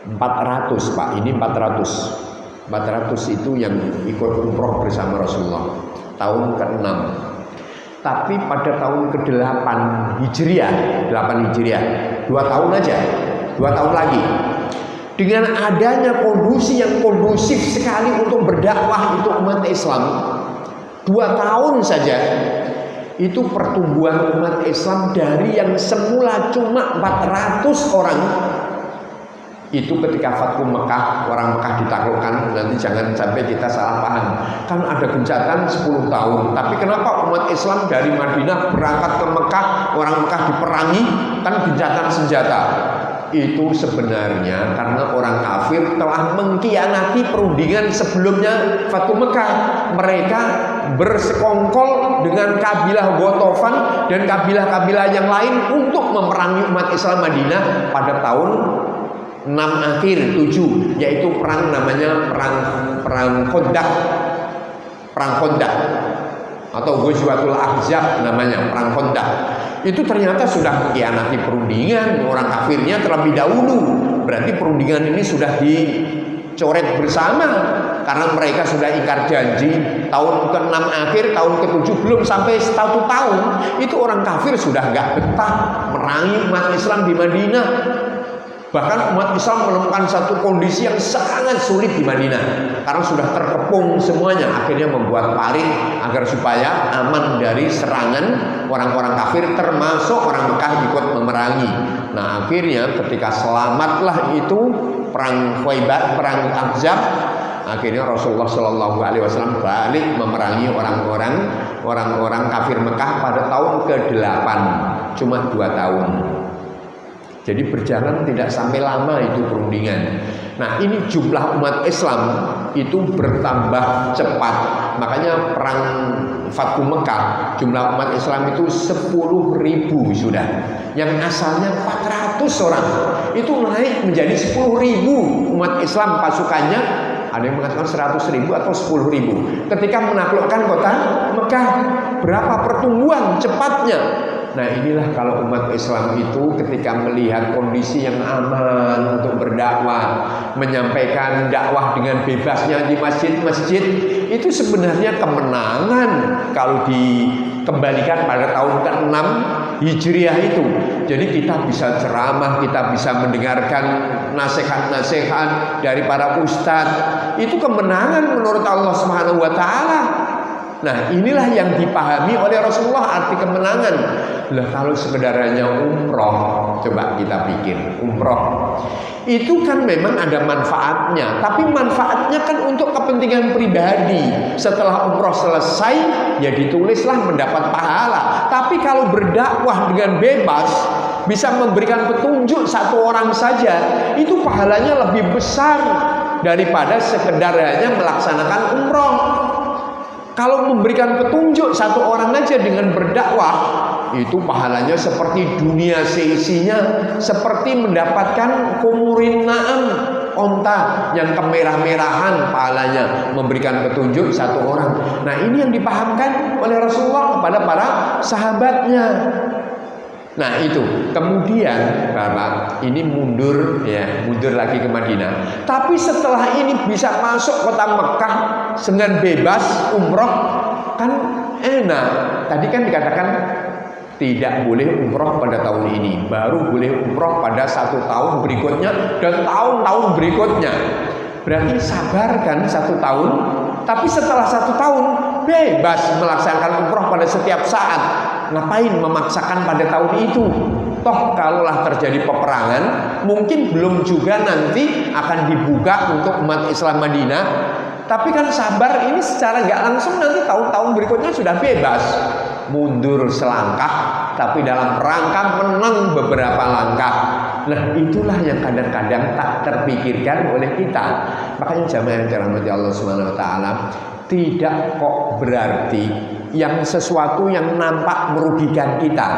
400 Pak, ini 400 itu yang ikut umroh bersama Rasulullah tahun ke-6. Tapi pada tahun ke-8 Hijriah, 2 tahun aja, 2 tahun lagi, dengan adanya kondisi yang kondusif sekali untuk berdakwah untuk umat Islam, 2 tahun saja itu pertumbuhan umat Islam dari yang semula cuma 400 orang. Itu ketika Fathu Mekah, orang Mekah ditaklukkan. Nanti jangan sampai kita salah paham, kan ada gencatan 10 tahun. Tapi kenapa umat Islam dari Madinah berangkat ke Mekah, orang Mekah diperangi, kan gencatan senjata. itu sebenarnya karena orang kafir telah mengkhianati perundingan sebelumnya Fathu Mekah. Mereka bersekongkol dengan kabilah Ghatafan dan kabilah-kabilah yang lain untuk memerangi umat Islam Madinah pada tahun 6 akhir 7, yaitu perang namanya perang Khandaq atau Ghazwatul Ahzab namanya, perang Khandaq. Itu ternyata sudah mengkhianati perundingan orang kafirnya terlebih dahulu. Berarti perundingan ini sudah dicoret bersama karena mereka sudah ingkar janji. Tahun ke-6 akhir, tahun ke-7 belum sampai 1 tahun, itu orang kafir sudah gak betah merangi umat Islam di Madinah. Bahkan umat Islam menemukan satu kondisi yang sangat sulit di Madinah karena sudah terkepung semuanya. Akhirnya membuat parit agar supaya aman dari serangan orang-orang kafir, termasuk orang Mekah ikut memerangi. Nah, akhirnya ketika selamatlah itu perang Khaybar, perang Ahzab, akhirnya Rasulullah Shallallahu Alaihi Wasallam balik memerangi orang-orang kafir Mekah pada tahun ke-8, cuma 2 tahun. Jadi berjalan tidak sampai lama itu perundingan. Nah, ini jumlah umat Islam itu bertambah cepat. Makanya perang Fathu Mekah jumlah umat Islam itu 10.000 sudah. Yang asalnya 400 orang itu naik menjadi 10.000 umat Islam pasukannya. Ada yang mengatakan 100.000 atau 10.000 ketika menaklukkan kota Mekah. Berapa pertumbuhan cepatnya. Nah, inilah kalau umat Islam itu ketika melihat kondisi yang aman untuk berdakwah, menyampaikan dakwah dengan bebasnya di masjid-masjid, itu sebenarnya kemenangan kalau dikembalikan pada tahun ke-6 Hijriah itu. Jadi kita bisa ceramah, kita bisa mendengarkan nasihat-nasihat dari para ustadz. Itu kemenangan menurut Allah Subhanahu wa taala. Nah, inilah yang dipahami oleh Rasulullah arti kemenangan. Lah, kalau sekedarnya umroh, coba kita pikir, umroh itu kan memang ada manfaatnya, tapi manfaatnya kan untuk kepentingan pribadi. Setelah umroh selesai, ya ditulislah mendapat pahala. Tapi kalau berdakwah dengan bebas, bisa memberikan petunjuk satu orang saja, itu pahalanya lebih besar daripada sekedar hanya melaksanakan umroh. Kalau memberikan petunjuk satu orang aja dengan berdakwah, itu pahalanya seperti dunia seisinya, seperti mendapatkan kumurin na'am, onta yang kemerah-merahan pahalanya memberikan petunjuk satu orang. Nah, ini yang dipahamkan oleh Rasulullah kepada para sahabatnya. Nah, itu kemudian Bapak ini mundur lagi ke Madinah. Tapi setelah ini bisa masuk kota Mekah dengan bebas umroh, kan enak. Tadi kan dikatakan tidak boleh umroh pada tahun ini, baru boleh umroh pada 1 tahun berikutnya dan tahun-tahun berikutnya. Berarti sabar kan 1 tahun, tapi setelah 1 tahun bebas melaksanakan umroh pada setiap saat. Ngapain memaksakan pada tahun itu? Toh kalaulah terjadi peperangan, mungkin belum juga nanti akan dibuka untuk umat Islam Madinah. Tapi kan sabar ini secara gak langsung nanti tahun-tahun berikutnya sudah bebas. Mundur selangkah, tapi dalam rangka menang beberapa langkah. Nah, itulah yang kadang-kadang tak terpikirkan oleh kita. Makanya jamaah yang dirahmati Allah Subhanahu wa taala, tidak kok berarti yang sesuatu yang nampak merugikan kita.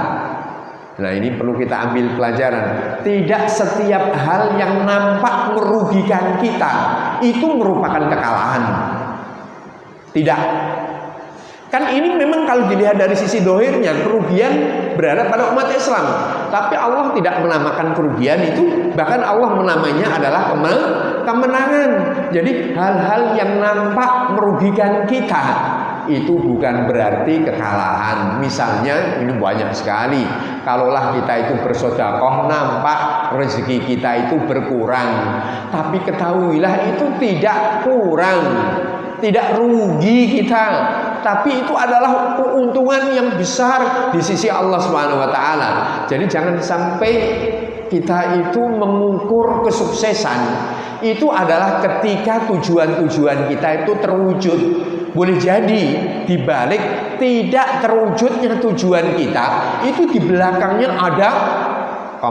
Nah, ini perlu kita ambil pelajaran. Tidak setiap hal yang nampak merugikan kita itu merupakan kekalahan. Tidak. Kan ini memang kalau dilihat dari sisi dohirnya, kerugian berada pada umat Islam. Tapi Allah tidak menamakan kerugian itu, bahkan Allah menamanya adalah kemenangan. Jadi hal-hal yang nampak merugikan kita itu bukan berarti kekalahan. Misalnya ini banyak sekali. Kalaulah kita itu bersedekah, nampak rezeki kita itu berkurang, tapi ketahuilah itu tidak kurang, tidak rugi kita, tapi itu adalah keuntungan yang besar di sisi Allah Subhanahu wa taala. Jadi jangan sampai kita itu mengukur kesuksesan itu adalah ketika tujuan-tujuan kita itu terwujud. Boleh jadi di balik tidak terwujudnya tujuan kita itu di belakangnya ada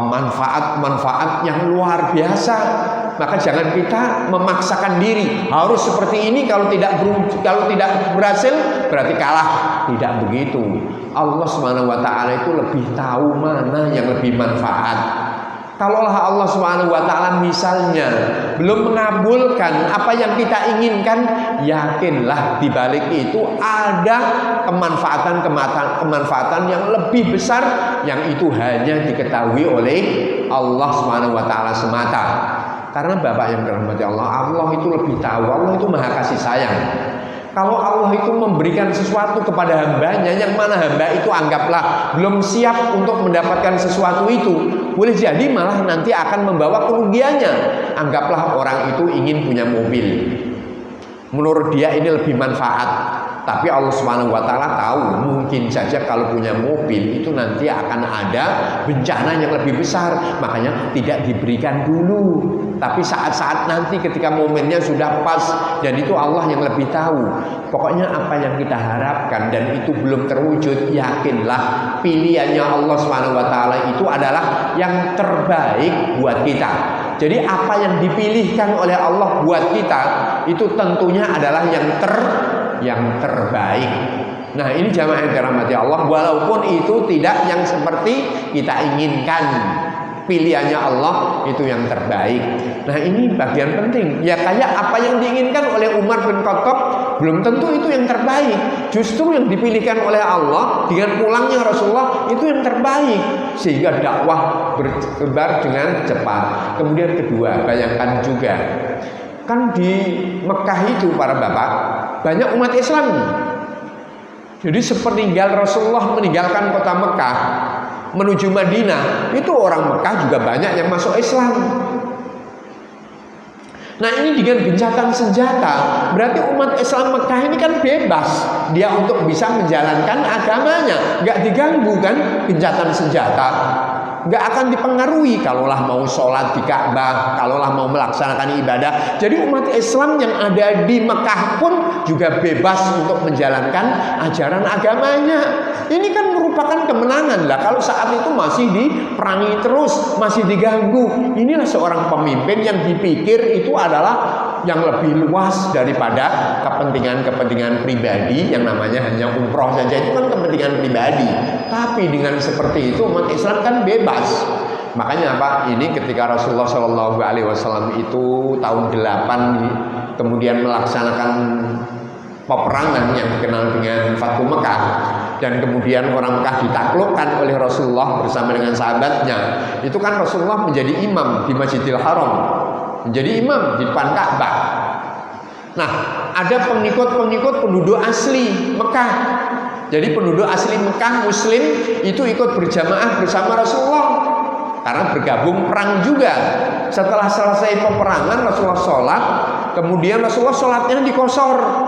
manfaat yang luar biasa. Maka jangan kita memaksakan diri harus seperti ini, kalau tidak berhasil berarti kalah. Tidak begitu. Allah Subhanahu wa taala itu lebih tahu mana yang lebih manfaat. Kalaulah Allah Subhanahu wa taala misalnya belum mengabulkan apa yang kita inginkan, yakinlah di balik itu ada kemanfaatan yang lebih besar, yang itu hanya diketahui oleh Allah Subhanahu wa taala semata. Karena Bapak yang dirahmati Allah, Allah itu lebih tahu, Allah itu maha kasih sayang. Kalau Allah itu memberikan sesuatu kepada hambanya, yang mana hamba itu anggaplah belum siap untuk mendapatkan sesuatu itu, boleh jadi malah nanti akan membawa kerugiannya. Anggaplah orang itu ingin punya mobil, menurut dia ini lebih manfaat, tapi Allah Subhanahu wa taala tahu mungkin saja kalau punya mobil itu nanti akan ada bencana yang lebih besar, makanya tidak diberikan dulu. Tapi saat-saat nanti ketika momennya sudah pas, dan itu Allah yang lebih tahu. Pokoknya apa yang kita harapkan dan itu belum terwujud, yakinlah pilihannya Allah Subhanahu wa taala itu adalah yang terbaik buat kita. Jadi apa yang dipilihkan oleh Allah buat kita itu tentunya adalah yang terbaik. Nah, ini jamaah yang dirahmati Allah, walaupun itu tidak yang seperti kita inginkan, pilihannya Allah itu yang terbaik. Nah, ini bagian penting. Ya kayak apa yang diinginkan oleh Umar bin Khattab belum tentu itu yang terbaik. Justru yang dipilihkan oleh Allah dengan pulangnya Rasulullah itu yang terbaik, sehingga dakwah berkembang dengan cepat. Kemudian kedua, bayangkan juga kan di Mekah itu para bapak banyak umat Islam. Jadi sepeninggal Rasulullah meninggalkan kota Mekah menuju Madinah, itu orang Mekah juga banyak yang masuk Islam. Nah, ini dengan gencatan senjata, berarti umat Islam Mekah ini kan bebas dia untuk bisa menjalankan agamanya, nggak diganggu kan gencatan senjata, nggak akan dipengaruhi kalaulah mau sholat di Ka'bah, kalaulah mau melaksanakan ibadah. Jadi umat Islam yang ada di Mekah pun juga bebas untuk menjalankan ajaran agamanya. Ini kan merupakan kemenangan lah. Kalau saat itu masih diperangi terus, masih diganggu. Inilah seorang pemimpin yang dipikir itu adalah yang lebih luas daripada kepentingan pribadi yang namanya hanya umroh saja. Itu kan kepentingan pribadi. Tapi dengan seperti itu umat Islam kan bebas. Makanya apa? Ini ketika Rasulullah SAW itu tahun 8 kemudian melaksanakan peperangan yang dikenal dengan Fathu Mekah, dan kemudian orang Mekah ditaklukkan oleh Rasulullah bersama dengan sahabatnya. Itu kan Rasulullah menjadi imam di Masjidil Haram, menjadi imam di depan Ka'bah. Nah, ada pengikut penduduk asli Mekah. Jadi penduduk asli Mekah Muslim itu ikut berjamaah bersama Rasulullah karena bergabung perang juga. Setelah selesai peperangan Rasulullah sholat, kemudian Rasulullah sholatnya dikosor.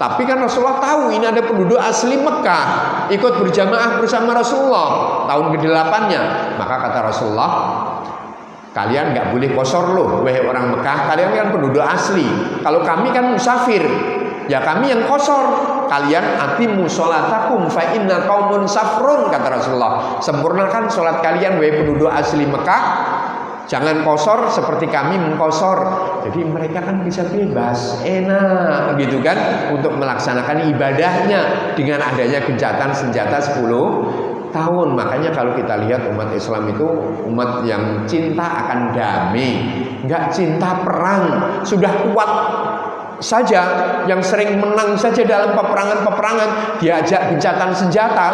Tapi kan Rasulullah tahu ini ada penduduk asli Mekah ikut berjamaah bersama Rasulullah tahun ke-8-nya. Maka kata Rasulullah, kalian nggak boleh kosor loh, wahai orang Mekah, kalian kan penduduk asli. Kalau kami kan musafir, ya kami yang kosor. Kalian atimu sholatakum fa inna qaumun safrun, kata Rasulullah. Sempurnakan sholat kalian, wahai penduduk asli Mekah. Jangan kosor seperti kami mengkosor. Jadi mereka kan bisa bebas, enak gitu kan, untuk melaksanakan ibadahnya dengan adanya gencatan senjata 10 tahun. Makanya kalau kita lihat umat Islam itu umat yang cinta akan damai, nggak cinta perang. Sudah kuat saja, yang sering menang saja dalam peperangan diajak gencatan senjata.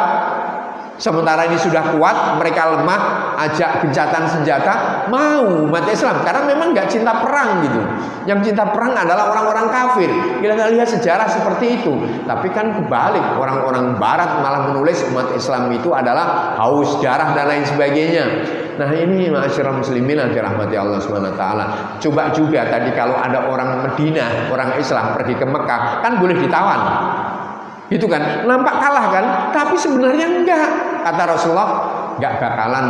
Sementara ini sudah kuat, mereka lemah, ajak gencatan senjata, mau umat Islam, karena memang nggak cinta perang gitu. Yang cinta perang adalah orang-orang kafir. Kita lihat sejarah seperti itu. Tapi kan kebalik, orang-orang Barat malah menulis umat Islam itu adalah haus darah dan lain sebagainya. Nah, ini ma'asyiral muslimin yang dirahmati Allah Subhanahu wa taala. Coba juga tadi kalau ada orang Madinah, orang Islam pergi ke Mekah, kan boleh ditawan. Gitu kan, nampak kalah kan, tapi sebenarnya enggak. Kata Rasulullah, enggak bakalan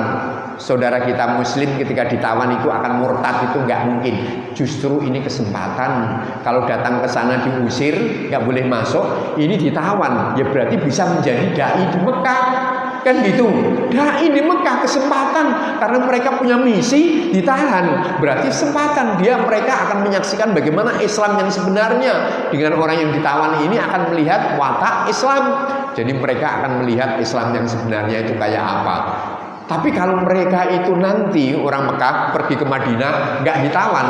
saudara kita Muslim ketika ditawan itu akan murtad, itu enggak mungkin. Justru ini kesempatan. Kalau datang ke sana diusir, enggak boleh masuk, ini ditawan, ya berarti bisa menjadi dai di Mekah. kan gitu. Dai di Mekah kesempatan karena mereka punya misi ditahan. Berarti kesempatan mereka akan menyaksikan bagaimana Islam yang sebenarnya. Dengan orang yang ditawan ini akan melihat watak Islam. Jadi mereka akan melihat Islam yang sebenarnya itu kayak apa. Tapi kalau mereka itu nanti orang Mekah pergi ke Madinah nggak ditawan,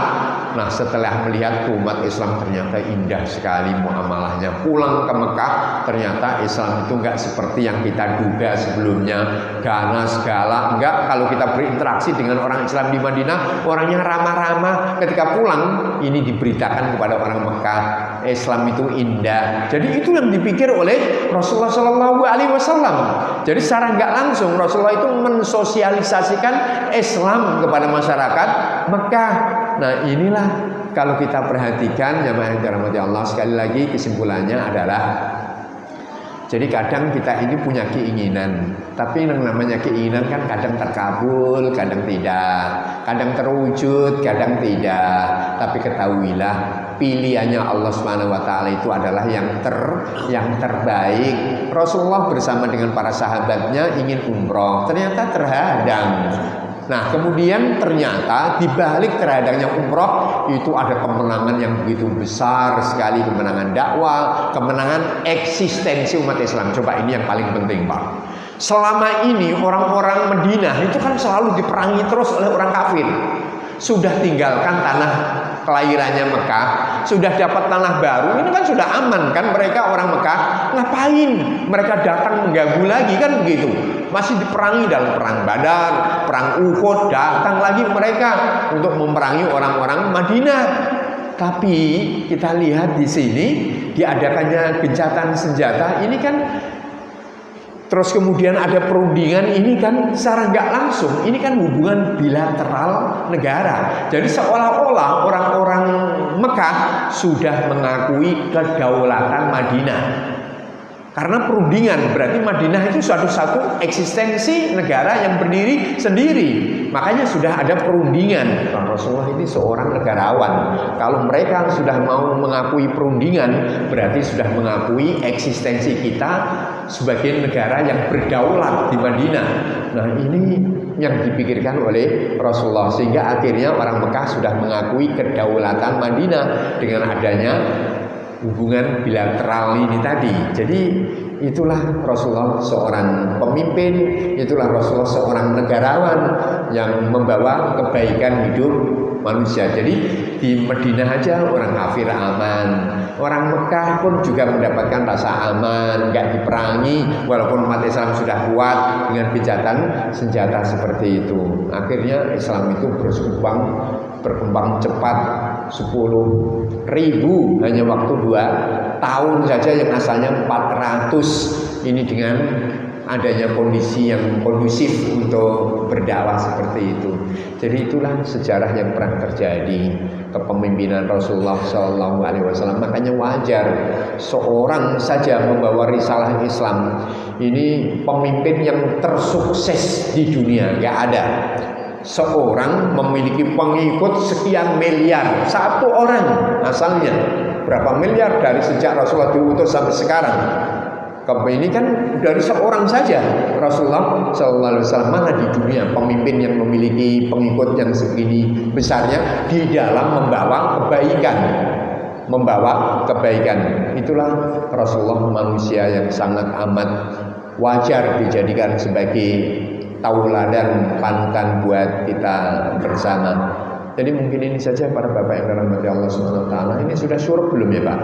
nah setelah melihat umat Islam ternyata indah sekali muamalahnya, pulang ke Mekah ternyata Islam itu nggak seperti yang kita duga sebelumnya, ganas galak. Enggak, kalau kita berinteraksi dengan orang Islam di Madinah, orangnya ramah-ramah. Ketika pulang ini diberitakan kepada orang Mekah, Islam itu indah. Jadi itu yang dipikir oleh Rasulullah SAW. Jadi secara nggak langsung Rasulullah itu mensosialisasikan Islam kepada masyarakat Mekah. Nah inilah kalau kita perhatikan jamaah yang dirahmati Allah, sekali lagi kesimpulannya adalah, jadi kadang kita ini punya keinginan, tapi yang namanya keinginan kan kadang terkabul, kadang tidak, kadang terwujud, kadang tidak. Tapi ketahuilah pilihannya Allah Subhanahu wa taala itu adalah yang terbaik. Rasulullah bersama dengan para sahabatnya ingin umroh, ternyata terhadang. Nah kemudian ternyata di balik terhadangnya umroh itu ada kemenangan yang begitu besar sekali, kemenangan dakwah, kemenangan eksistensi umat Islam. Coba ini yang paling penting Pak. Selama ini orang-orang Madinah itu kan selalu diperangi terus oleh orang kafir. Sudah tinggalkan tanah kelahirannya Mekah, sudah dapat tanah baru, ini kan sudah aman kan, mereka orang Mekah, ngapain mereka datang mengganggu lagi kan begitu. Masih diperangi dalam perang Badar, perang Uhud, datang lagi mereka untuk memerangi orang-orang Madinah. Tapi kita lihat di sini diadakannya gencatan senjata ini kan, terus kemudian ada perundingan ini kan secara nggak langsung, ini kan hubungan bilateral negara. Jadi seolah-olah orang-orang Mekah sudah mengakui kedaulatan Madinah. Karena perundingan berarti Madinah itu satu eksistensi negara yang berdiri sendiri. Makanya sudah ada perundingan. Nah, Rasulullah ini seorang negarawan. Kalau mereka sudah mau mengakui perundingan, berarti sudah mengakui eksistensi kita sebagai negara yang berdaulat di Madinah. Nah ini yang dipikirkan oleh Rasulullah, sehingga akhirnya orang Mekah sudah mengakui kedaulatan Madinah dengan adanya hubungan bilateral ini tadi. Jadi itulah Rasulullah seorang pemimpin, itulah Rasulullah seorang negarawan yang membawa kebaikan hidup manusia. Jadi di Madinah aja orang kafir aman, orang Mekah pun juga mendapatkan rasa aman, nggak diperangi walaupun umat Islam sudah kuat dengan gencatan senjata seperti itu. Akhirnya Islam itu berkembang cepat, 10.000 hanya waktu 2 tahun saja, yang asalnya 400. Ini dengan adanya kondisi yang kondusif untuk berdakwah seperti itu. Jadi itulah sejarah yang pernah terjadi kepemimpinan Rasulullah SAW. Makanya wajar seorang saja membawa risalah Islam ini pemimpin yang tersukses di dunia, nggak ada seorang memiliki pengikut sekian miliar, satu orang asalnya berapa miliar dari sejak Rasulullah diutus sampai sekarang. Ini kan dari seorang saja Rasulullah SAW. Mana di dunia pemimpin yang memiliki pengikut yang segini besarnya di dalam membawa kebaikan. Itulah Rasulullah, manusia yang sangat amat wajar dijadikan sebagai tauladan panutan buat kita bersama. Jadi mungkin ini saja para bapak yang dirahmati Allah Subhanahu wa taala. Ini sudah syuruk belum ya Pak?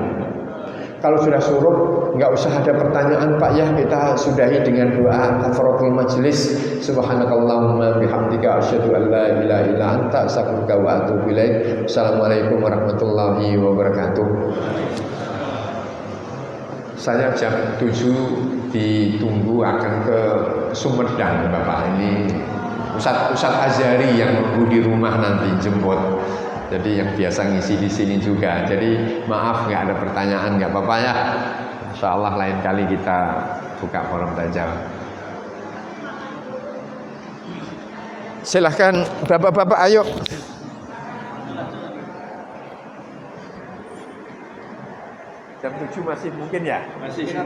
Kalau sudah syuruk nggak usah ada pertanyaan Pak ya, kita sudahi dengan doa kafaratul majlis. Subhanakallahumma bihamdika asyhadu an la ilaha illa anta astaghfiruka wa atubu ilaik. Assalamualaikum warahmatullahi wabarakatuh. Saya jam 7 ditunggu akan ke Sumedang Bapak. Ini Ustadz Azhari yang nunggu di rumah nanti jemput. Jadi yang biasa ngisi di sini juga. Jadi maaf nggak ada pertanyaan, nggak apa-apa ya. Insya Allah lain kali kita buka forum tanya jawab. Silahkan bapak-bapak, ayo. Jam 7 masih mungkin ya? Masih.